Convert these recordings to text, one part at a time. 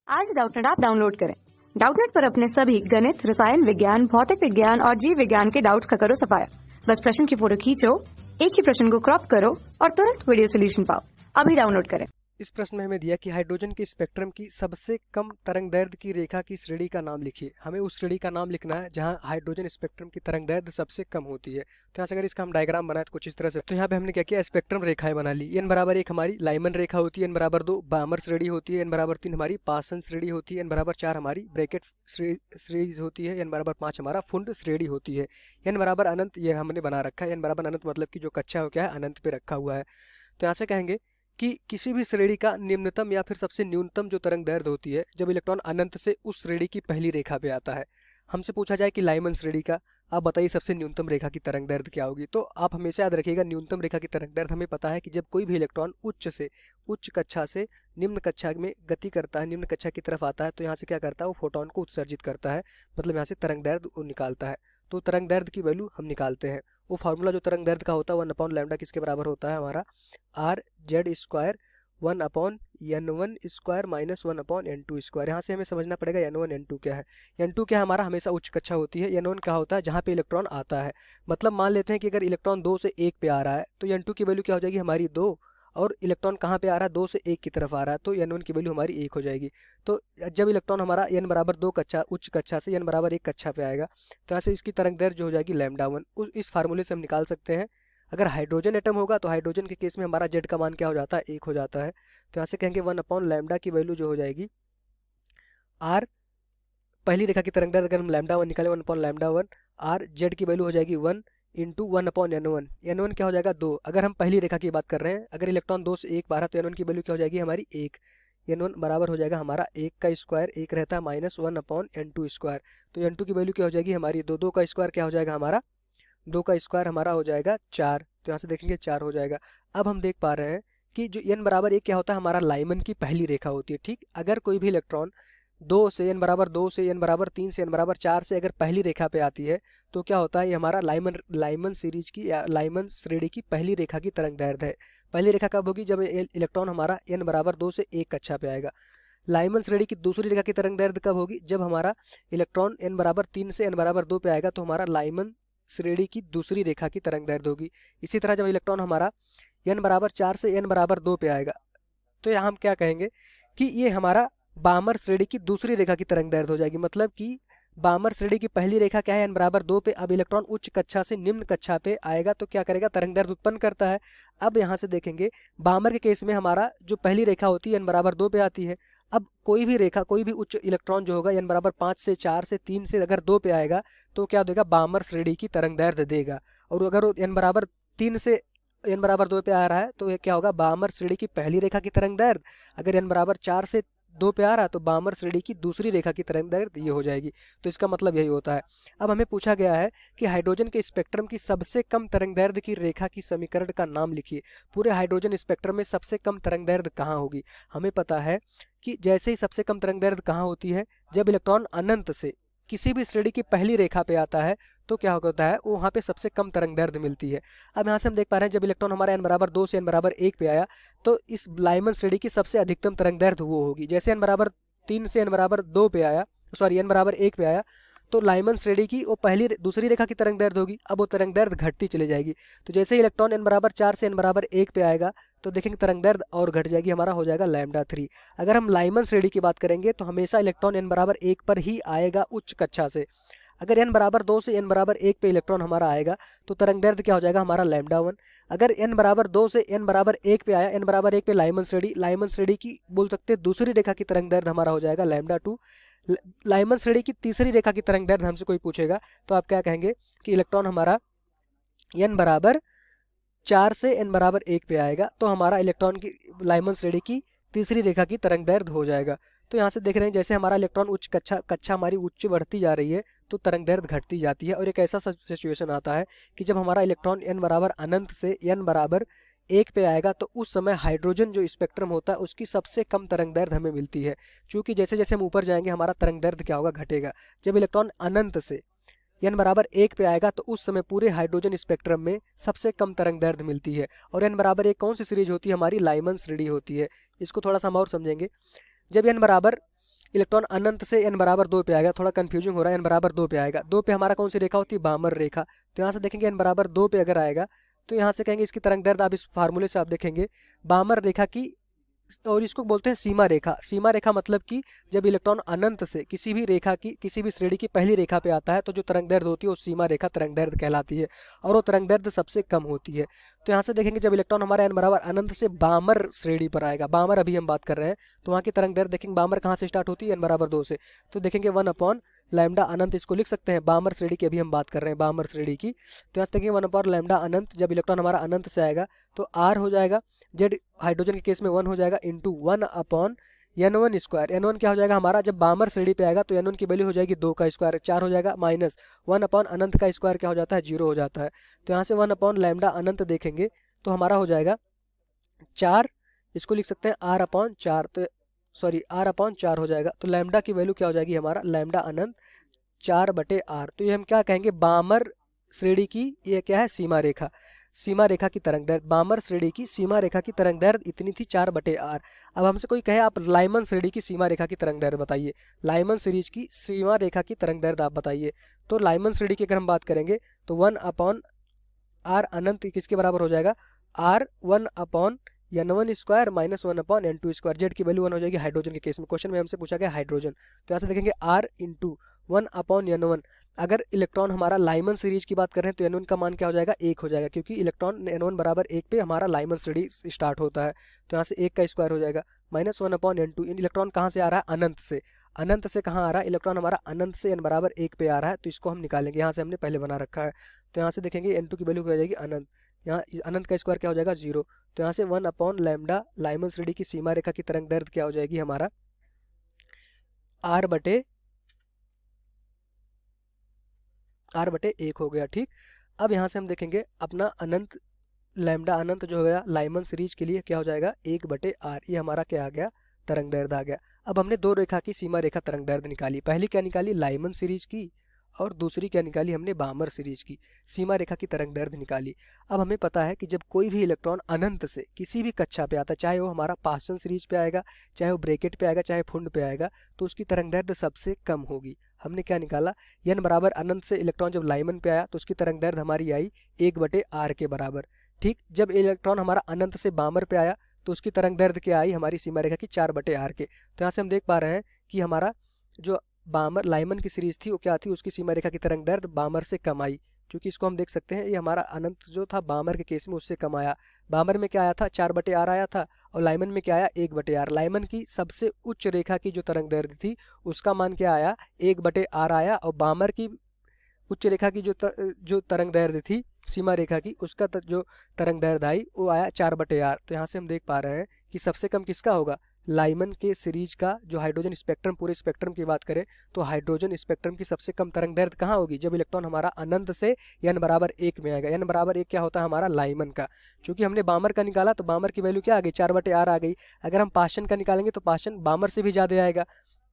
आज Doubtnut app download करें। Doubtnut पर अपने सभी गणित, रसायन विज्ञान, भौतिक विज्ञान और जीव विज्ञान के डाउट्स का करो सफाया। बस प्रश्न की फोटो खींचो, एक ही प्रश्न को क्रॉप करो और तुरंत वीडियो सोल्यूशन पाओ। अभी डाउनलोड करें। इस प्रश्न में हमें दिया कि हाइड्रोजन के स्पेक्ट्रम की सबसे कम तरंगदैर्ध्य की रेखा की श्रेणी का नाम लिखिए। हमें उस श्रेणी का नाम लिखना है जहां हाइड्रोजन स्पेक्ट्रम की तरंगदैर्ध्य सबसे कम होती है। तो यहाँ से अगर इसका हम डायग्राम बनाए तो कुछ इस तरह से, तो यहाँ पे हमने क्या किया, स्पेक्ट्रम रेखाएं बना ली। n बराबर 1 हमारी लाइमन रेखा होती है, n बराबर 2 बामर श्रेणी होती है, n बराबर 3 हमारी पासन श्रेणी होती है, n बराबर 4 हमारी ब्रैकेट श्रेणी होती है, n बराबर 5 हमारा फुंड श्रेणी होती है, n बराबर अनंत ये हमने बना रखा है। n बराबर अनंत मतलब कि जो कक्षा हो क्या है, अनंत पे रखा हुआ है। तो यहाँ से कहेंगे कि किसी भी श्रेणी का निम्नतम या फिर सबसे न्यूनतम जो तरंगदैर्ध्य होती है जब इलेक्ट्रॉन अनंत से उस श्रेणी की पहली रेखा पे आता है। हमसे पूछा जाए कि लाइमन श्रेणी का आप बताइए सबसे न्यूनतम रेखा की तरंगदैर्ध्य क्या होगी। तो आप हमेशा याद रखिएगा, न्यूनतम रेखा की तरंगदैर्ध्य हमें पता है कि जब कोई भी इलेक्ट्रॉन उच्च कक्षा से निम्न कक्षा में गति करता है, निम्न कक्षा की तरफ आता है, तो यहाँ से क्या करता है, वो फोटोन को उत्सर्जित करता है, मतलब यहाँ से तरंगदैर्ध्य निकालता है। तो तरंगदैर्ध्य की वैल्यू हम निकालते हैं। वो फार्मूला जो तरंगदैर्ध्य का होता है 1/λ किसके बराबर होता है, हमारा are Z square 1/n1 square minus 1/n2 square. यहाँ से हमें समझना पड़ेगा n1 n2 क्या है। n2 क्या है, हमारा हमेशा उच्च कक्षा होती है। n1 क्या होता है, जहाँ पे इलेक्ट्रॉन आता है। मतलब मान लेते हैं कि अगर इलेक्ट्रॉन 2 से 1 पे आ रहा है तो n2 की वैल्यू क्या हो जाएगी, हमारी 2, और इलेक्ट्रॉन कहाँ पे आ रहा है, 2 से 1 की तरफ आ रहा है, तो n1 की वैल्यू हमारी 1 हो जाएगी। तो जब इलेक्ट्रॉन हमारा n बराबर 2 कक्षा उच्च कक्षा से n बराबर 1 कक्षा पे आएगा तो यहाँ से इसकी तरंगदैर्ध्य जो हो जाएगी λ1। इस फार्मूले से हम निकाल सकते हैं। अगर हाइड्रोजन एटम होगा तो हाइड्रोजन के केस में हमारा जेड का मान क्या हो जाता है, 1 हो जाता है। तो यहाँ से कहेंगे 1/λ की वैल्यू जो हो जाएगी आर, पहली रेखा की तरंगदैर्ध्य अगर हम λ1 निकालें 1/λ1, आर जेड की वैल्यू हो जाएगी 1 इंटू 1/n1। n1 क्या हो जाएगा 2। अगर हम पहली रेखा की बात कर रहे हैं, अगर इलेक्ट्रॉन 2 से 1 बाहर तो n1 की वैल्यू क्या हो जाएगी, हमारी 1। n1 बराबर हो जाएगा हमारा 1 का स्क्वायर, 1 रहता है माइनस 1/n2 स्क्वायर। तो n2 की वैल्यू क्या हो जाएगी हमारी 2, 2 का स्क्वायर क्या हो जाएगा हमारा, 2 का स्क्वायर हमारा हो जाएगा 4। तो यहाँ से देखेंगे 4 हो जाएगा। अब हम देख पा रहे हैं कि जो n बराबर 1 क्या होता है, हमारा लाइमन की पहली रेखा होती है। ठीक, अगर कोई भी इलेक्ट्रॉन 2 से n बराबर 2 से n बराबर 3 से n बराबर 4 से अगर पहली रेखा पे आती है तो क्या होता है, ये हमारा लाइमन सीरीज की या लाइमन श्रेणी की पहली रेखा की तरंगदैर्ध्य है। पहली रेखा कब होगी, जब इलेक्ट्रॉन हमारा n बराबर 2 से 1 कक्षा पे आएगा। लाइमन श्रेणी की दूसरी रेखा की तरंगदैर्ध्य कब होगी, जब हमारा इलेक्ट्रॉन n बराबर 3 से n बराबर 2 पे आएगा, तो हमारा लाइमन श्रेणी की दूसरी रेखा की तरंगदैर्ध्य होगी। इसी तरह जब इलेक्ट्रॉन हमारा n बराबर 4 से n बराबर 2 पे आएगा तो यहाँ हम क्या कहेंगे कि ये हमारा बामर श्रेणी की दूसरी रेखा की तरंगदैर्ध्य हो जाएगी। मतलब कि बामर श्रेणी की पहली रेखा क्या है, n बराबर 2 पे। अब इलेक्ट्रॉन उच्च कक्षा से निम्न कक्षा पे आएगा तो क्या करेगा, तरंगदैर्ध्य उत्पन्न करता है। अब यहाँ से देखेंगे बामर के केस में हमारा जो पहली रेखा होती है n बराबर 2 पे आती है। अब कोई भी रेखा, कोई भी उच्च इलेक्ट्रॉन जो होगा n बराबर 5 से 4 से 3 से अगर 2 पे आएगा तो क्या देगा, बामर श्रेणी की तरंगदैर्ध्य देगा। और अगर n बराबर 3 से n बराबर 2 पे आ रहा है तो ये क्या होगा, बामर श्रेणी की पहली रेखा की तरंगदैर्ध्य। अगर n बराबर 4 से 2 पे आ रहा है तो बामर श्रेणी की दूसरी रेखा की तरंगदैर्ध्य ये हो जाएगी। तो इसका मतलब यही होता है। अब हमें पूछा गया है कि हाइड्रोजन के स्पेक्ट्रम की सबसे कम तरंगदैर्ध्य की रेखा की समीकरण का नाम लिखिए। पूरे हाइड्रोजन स्पेक्ट्रम में सबसे कम तरंगदैर्ध्य कहाँ होगी। हमें पता है कि जैसे ही सबसे कम तरंगदैर्ध्य कहाँ होती है, जब इलेक्ट्रॉन अनंत से किसी भी श्रेणी की पहली रेखा पे आता है तो क्या होता है, वहाँ पे सबसे कम तरंगदैर्ध्य मिलती है। अब यहाँ से हम देख पा रहे हैं जब इलेक्ट्रॉन हमारा n बराबर 2 से n बराबर 1 पे आया तो इस लाइमन श्रेणी की सबसे अधिकतम तरंगदैर्ध्य वो होगी। जैसे n बराबर 3 से n बराबर 2 पे आया, सॉरी n बराबर 1 पे आया, तो लाइमन श्रेणी की वो पहली दूसरी रेखा की तरंगदैर्ध्य होगी। अब वो तरंगदैर्ध्य घटती चली जाएगी। तो जैसे ही इलेक्ट्रॉन n बराबर 4 से n बराबर 1 पे आएगा तो देखेंगे तरंगदैर्ध्य और घट जाएगी, हमारा हो जाएगा λ3। अगर हम लाइमन श्रेणी की बात करेंगे तो हमेशा इलेक्ट्रॉन n बराबर 1 पर ही आएगा उच्च कक्षा से। अगर n बराबर 2 से n बराबर 1 पे इलेक्ट्रॉन हमारा आएगा तो तरंगदैर्ध्य क्या हो जाएगा, हमारा λ1। अगर n बराबर 2 से n बराबर 1 पे आया, n बराबर 1 पे लाइमन श्रेणी की बोल सकते हैं दूसरी रेखा की तरंगदैर्ध्य हमारा हो जाएगा λ2। लाइमन श्रेणी की तीसरी रेखा की तरंगदैर्ध्य हमसे कोई पूछेगा तो आप क्या कहेंगे कि इलेक्ट्रॉन हमारा n बराबर 4 से n बराबर 1 पे आएगा तो हमारा इलेक्ट्रॉन की लाइमन श्रेणी की तीसरी रेखा की तरंगदैर्ध्य हो जाएगा। तो यहाँ से देख रहे हैं जैसे हमारा इलेक्ट्रॉन उच्च कक्षा हमारी उच्च बढ़ती जा रही है तो तरंगदैर्ध्य घटती जाती है। और एक ऐसा सिचुएशन आता है कि जब हमारा इलेक्ट्रॉन n बराबर अनंत से n बराबर 1 पे आएगा तो उस समय हाइड्रोजन जो स्पेक्ट्रम होता है उसकी सबसे कम तरंगदैर्ध्य हमें मिलती है। क्योंकि जैसे जैसे हम ऊपर जाएंगे हमारा तरंगदैर्ध्य क्या होगा, घटेगा। जब इलेक्ट्रॉन अनंत से n बराबर 1 पे आएगा तो उस समय पूरे हाइड्रोजन स्पेक्ट्रम में सबसे कम तरंगदैर्ध्य मिलती है। और n बराबर 1 कौन सी सीरीज होती है, हमारी लाइमन श्रेणी होती है। इसको थोड़ा सा हम और समझेंगे। जब n बराबर इलेक्ट्रॉन अनंत से n बराबर 2 पे आएगा, थोड़ा कंफ्यूजिंग हो रहा है, n बराबर 2 पे आएगा। 2 पे हमारा कौन सी रेखा होती है, बामर रेखा। तो यहाँ से देखेंगे n बराबर 2 पे अगर आएगा तो यहाँ से कहेंगे इसकी तरंग दैर्ध्य, आप इस फार्मूले से आप देखेंगे बामर रेखा की, और इसको बोलते हैं सीमा रेखा। सीमा रेखा मतलब कि जब इलेक्ट्रॉन अनंत से किसी भी रेखा की, किसी भी श्रेणी की पहली रेखा पे आता है तो जो तरंग दैर्ध्य होती है वो सीमा रेखा तरंग दैर्ध्य कहलाती है, और वो तरंग दैर्ध्य सबसे कम होती है। तो यहाँ से देखेंगे जब इलेक्ट्रॉन हमारा n बराबर अनंत से बामर श्रेणी पर आएगा, बामर अभी हम बात कर रहे हैं, तो वहाँ की तरंग दैर्ध्य देखेंगे बामर कहाँ से स्टार्ट होती है, n बराबर 2 से। तो देखेंगे 1 लैम्डा अनंत, इसको लिख सकते हैं, बामर श्रेणी की अभी हम बात कर रहे हैं, बामर श्रेणी की। तो यहाँ से देखेंगे 1 लैम्डा अनंत, जब इलेक्ट्रॉन हमारा अनंत से आएगा तो r हो जाएगा, जेड हाइड्रोजन के केस में 1 हो जाएगा, इंटू 1/n1 स्क्वायर। n1 क्या हो जाएगा हमारा, जब बामर श्रेणी पे आएगा तो n1 की वैल्यू हो जाएगी 2 का स्क्वायर, 4 हो जाएगा, माइनस 1 अनंत का स्क्वायर क्या हो जाता है, 0 हो जाता है। तो यहाँ से 1 लैम्डा अनंत देखेंगे तो हमारा हो जाएगा 4, इसको लिख सकते हैं r/4, तो सॉरी r/4 हो जाएगा। तो लैम्डा की वैल्यू क्या हो जाएगी हमारा, लैम्डा अनंत 4/r। तो ये हम क्या कहेंगे, बामर श्रेणी की ये क्या है, सीमा रेखा। सीमा रेखा की तरंग दैर्ध्य, बामर श्रेणी की सीमा रेखा की तरंग दैर्ध्य इतनी थी 4/r। अब हमसे कोई कहे आप लाइमन श्रेणी की सीमा रेखा की तरंग दैर्ध्य बताइए, लाइमन सीरीज की सीमा रेखा की तरंग दैर्ध्य आप बताइए। तो लाइमन श्रेणी की अगर हम बात करेंगे तो 1/r अनंत किसके बराबर हो जाएगा, r1/n1 square minus 1/n2 square. Z की वैल्यू 1 हो जाएगी हाइड्रोजन के केस में, क्वेश्चन में हमसे पूछा गया हाइड्रोजन। तो यहाँ से देखेंगे r इंटू 1/n1। अगर इलेक्ट्रॉन हमारा लाइमन सीरीज की बात कर रहे हैं तो n1 का मान क्या हो जाएगा, 1 हो जाएगा, क्योंकि इलेक्ट्रॉन n1 बराबर 1 पे हमारा लाइमन सीरीज स्टार्ट होता है। तो यहाँ से 1 का स्क्वायर हो जाएगा, माइनस 1/n2। इलेक्ट्रॉन कहाँ से आ रहा है, अनंत से। अनंत से कहाँ आ रहा है इलेक्ट्रॉन हमारा, अनंत से n बराबर 1 पे आ रहा है, तो इसको हम निकालेंगे, यहाँ से हमने पहले बना रखा है। तो यहाँ से देखेंगे n2 की वैल्यू क्या हो जाएगी, अनंत, यहाँ अनंत का स्क्वायर क्या हो जाएगा, 0। तो यहाँ से 1 लैम्डा लाइमन श्रेणी की सीमा रेखा की तरंग दैर्ध्य क्या हो जाएगी हमारा, r/1 हो गया, ठीक। अब यहाँ से हम देखेंगे अपना अनंत, लैम्डा अनंत जो हो गया लाइमन सीरीज के लिए क्या हो जाएगा, 1/r। ये हमारा क्या आ गया, तरंग दैर्ध्य आ गया। अब हमने दो रेखा की सीमा रेखा तरंग दैर्ध्य निकाली, पहली क्या निकाली, लाइमन सीरीज की, और दूसरी क्या निकाली हमने, बामर सीरीज की सीमा रेखा की तरंग दैर्ध्य निकाली। अब हमें पता है कि जब कोई भी इलेक्ट्रॉन अनंत से किसी भी कक्षा पे आता है, चाहे वो हमारा पास्टन सीरीज पे आएगा, चाहे वो ब्रैकेट पे आएगा, चाहे फुंड पे आएगा, तो उसकी तरंग दैर्ध्य सबसे कम होगी। हमने क्या निकाला, n बराबर अनंत से इलेक्ट्रॉन जब लाइमन पे आया तो उसकी तरंग दैर्ध्य हमारी आई 1/r के बराबर, ठीक। जब इलेक्ट्रॉन हमारा अनंत से बामर पे आया तो उसकी तरंग दैर्ध्य क्या आई हमारी सीमा रेखा की, 4/r के। तो यहाँ से हम देख पा रहे हैं कि हमारा जो बामर लाइमन की सीरीज थी वो क्या थी, उसकी सीमा रेखा की तरंग दैर्ध्य बामर से कम आई, क्योंकि इसको हम देख सकते हैं ये हमारा अनंत जो था बामर के केस में उससे कम आया। बामर में क्या आया था, 4/r आया था, और लाइमन में क्या आया, 1/r। लाइमन की सबसे उच्च रेखा की जो तरंग दैर्ध्य थी उसका मान क्या आया, 1/r आया, और बामर की उच्च रेखा की जो तरंग दैर्ध्य थी सीमा रेखा की, उसका जो तरंग दैर्ध्य आई वो आया 4/r। तो यहाँ से हम देख पा रहे हैं कि सबसे कम किसका होगा, लाइमन के सीरीज का। जो हाइड्रोजन स्पेक्ट्रम, पूरे स्पेक्ट्रम की बात करें तो हाइड्रोजन स्पेक्ट्रम की सबसे कम तरंग दैर्ध्य कहाँ होगी, जब इलेक्ट्रॉन हमारा अनंत से n बराबर 1 में आएगा। n बराबर 1 क्या होता है हमारा, लाइमन का। क्योंकि हमने बामर का निकाला तो बामर की वैल्यू क्या आ गई, 4/r आ गई। अगर हम पास्टन का निकालेंगे तो पास्टन बामर से भी ज़्यादा आएगा।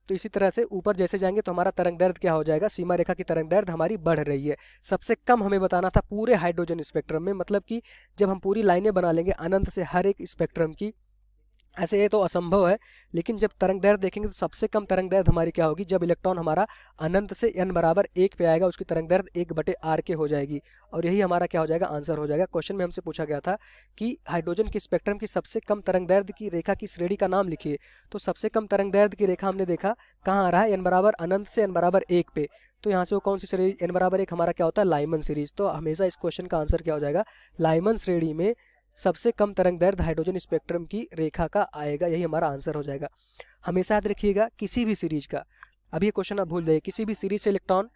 तो इसी तरह से ऊपर जैसे जाएंगे तो हमारा तरंग दैर्ध्य क्या हो जाएगा, सीमा रेखा की तरंग दैर्ध्य हमारी बढ़ रही है। सबसे कम हमें बताना था पूरे हाइड्रोजन स्पेक्ट्रम में, मतलब कि जब हम पूरी लाइनें बना लेंगे अनंत से हर एक स्पेक्ट्रम की, ऐसे ये तो असंभव है, लेकिन जब तरंग दैर्ध्य देखेंगे तो सबसे कम तरंग दैर्ध्य हमारी क्या होगी, जब इलेक्ट्रॉन हमारा अनंत से n बराबर 1 पे आएगा उसकी तरंग दैर्ध्य 1/r के हो जाएगी। और यही हमारा क्या हो जाएगा, आंसर हो जाएगा। क्वेश्चन में हमसे पूछा गया था कि हाइड्रोजन के स्पेक्ट्रम की सबसे कम तरंग दैर्ध्य की रेखा की श्रेणी का नाम लिखिए। तो सबसे कम तरंग दैर्ध्य की रेखा हमने देखा कहाँ आ रहा है, n बराबर अनंत से n बराबर 1 पे। तो यहाँ से वो कौन सी श्रेणी, n बराबर 1 हमारा क्या होता है, लाइमन सीरीज। तो हमेशा इस क्वेश्चन का आंसर क्या हो जाएगा, लाइमन श्रेणी में सबसे कम तरंग दैर्ध्य हाइड्रोजन स्पेक्ट्रम की रेखा का आएगा, यही हमारा आंसर हो जाएगा। हमेशा याद रखिएगा किसी भी सीरीज का, अभी ये क्वेश्चन आप भूल जाइए, किसी भी सीरीज से इलेक्ट्रॉन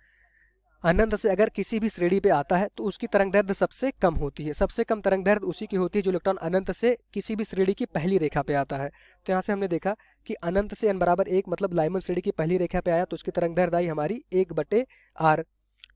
अनंत से अगर किसी भी श्रेणी पे आता है तो उसकी तरंग दैर्ध्य सबसे कम होती है। सबसे कम तरंग दैर्ध्य उसी की होती है जो इलेक्ट्रॉन अनंत से किसी भी श्रेणी की पहली रेखा पे आता है। तो यहाँ से हमने देखा कि अनंत से n बराबर 1 मतलब लाइमन श्रेणी की पहली रेखा पे आया तो उसकी तरंग दैर्ध्य आई हमारी 1/r,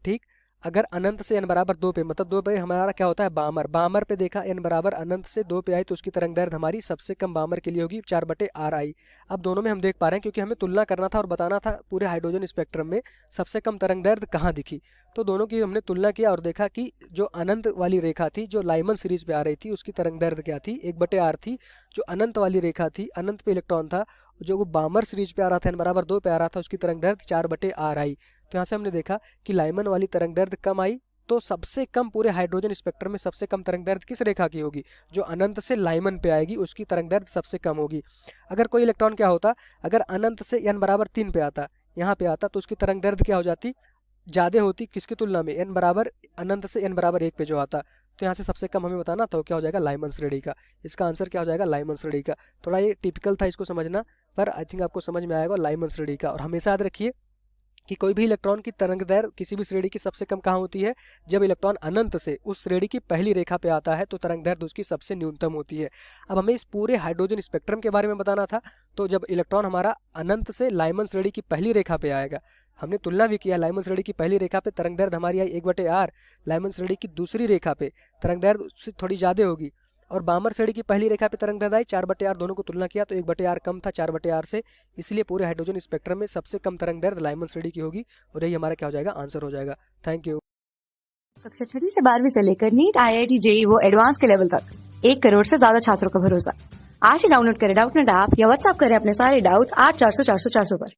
ठीक। अगर अनंत से n बराबर 2 पे, मतलब 2 पे हमारा क्या होता है, बामर। बामर पे देखा n बराबर अनंत से 2 पे आई तो उसकी तरंग दैर्ध्य हमारी सबसे कम बामर के लिए होगी 4/r आई। अब दोनों में हम देख पा रहे हैं क्योंकि हमें तुलना करना था और बताना था पूरे हाइड्रोजन स्पेक्ट्रम में सबसे कम तरंग दैर्ध्य कहाँ दिखी। तो दोनों की हमने तुलना किया और देखा कि जो अनंत वाली रेखा थी जो लाइमन सीरीज पे आ रही थी उसकी तरंग दैर्ध्य क्या थी, 1/r थी। जो अनंत वाली रेखा थी, अनंत पे इलेक्ट्रॉन था, जो वो बामर सीरीज पे आ रहा था n=2 पे आ रहा था, उसकी तरंग दैर्ध्य 4/r आई। तो यहाँ से हमने देखा कि लाइमन वाली तरंग दैर्ध्य कम आई, तो सबसे कम पूरे हाइड्रोजन स्पेक्ट्रम में सबसे कम तरंग दैर्ध्य किस रेखा की होगी? जो अनंत से लाइमन पे आएगी उसकी तरंग दैर्ध्य सबसे कम होगी। अगर कोई इलेक्ट्रॉन क्या होता, अगर अनंत से n=3 पे आता, यहाँ पे आता, तो उसकी तरंग दैर्ध्य क्या हो जाती? ज़्यादा होती किसकी तुलना में? अनंत से n=1 पे जो आता। तो यहाँ से सबसे कम हमें बताना, तो क्या हो जाएगा? लाइमन श्रेणी का। इसका आंसर क्या हो जाएगा? लाइमन श्रेणी का। थोड़ा ये टिपिकल था इसको समझना, पर आई थिंक आपको समझ में आएगा लाइमन श्रेणी का। और हमेशा याद रखिए कि कोई भी इलेक्ट्रॉन की तरंग दैर्ध्य किसी भी श्रेणी की सबसे कम कहाँ होती है? जब इलेक्ट्रॉन अनंत से उस श्रेणी की पहली रेखा पे आता है तो तरंग दैर्ध्य उसकी सबसे न्यूनतम होती है। अब हमें इस पूरे हाइड्रोजन स्पेक्ट्रम के बारे में बताना था, तो जब इलेक्ट्रॉन हमारा अनंत से लाइमन श्रेणी की पहली रेखा पे आएगा, हमने तुलना भी किया, लाइमन श्रेणी की पहली रेखा पे तरंग दैर्ध्य हमारी आई 1/r, लाइमन श्रेणी की दूसरी रेखा पे तरंग दैर्ध्य उससे थोड़ी ज़्यादा होगी, और बामर श्रेणी की पहली रेखा पे तरंग दैर्ध्य आई 4/r। दोनों को तुलना किया तो 1/r कम था 4/r से, इसलिए पूरे हाइड्रोजन स्पेक्ट्रम में सबसे कम तरंग दैर्ध्य लाइमन श्रेणी की होगी, और यही हमारा क्या हो जाएगा? आंसर हो जाएगा। Thank you. कक्षा 6 से 12वीं से लेकर नीट, IIT, JEE वो एडवांस के लेवल तक 1 करोड़ से ज्यादा छात्रों का भरोसा। आज ही डाउनलोड करें डाउटनेट ऐप या व्हाट्सएप करें अपने सारे डाउट्स 8400 400 400 पर।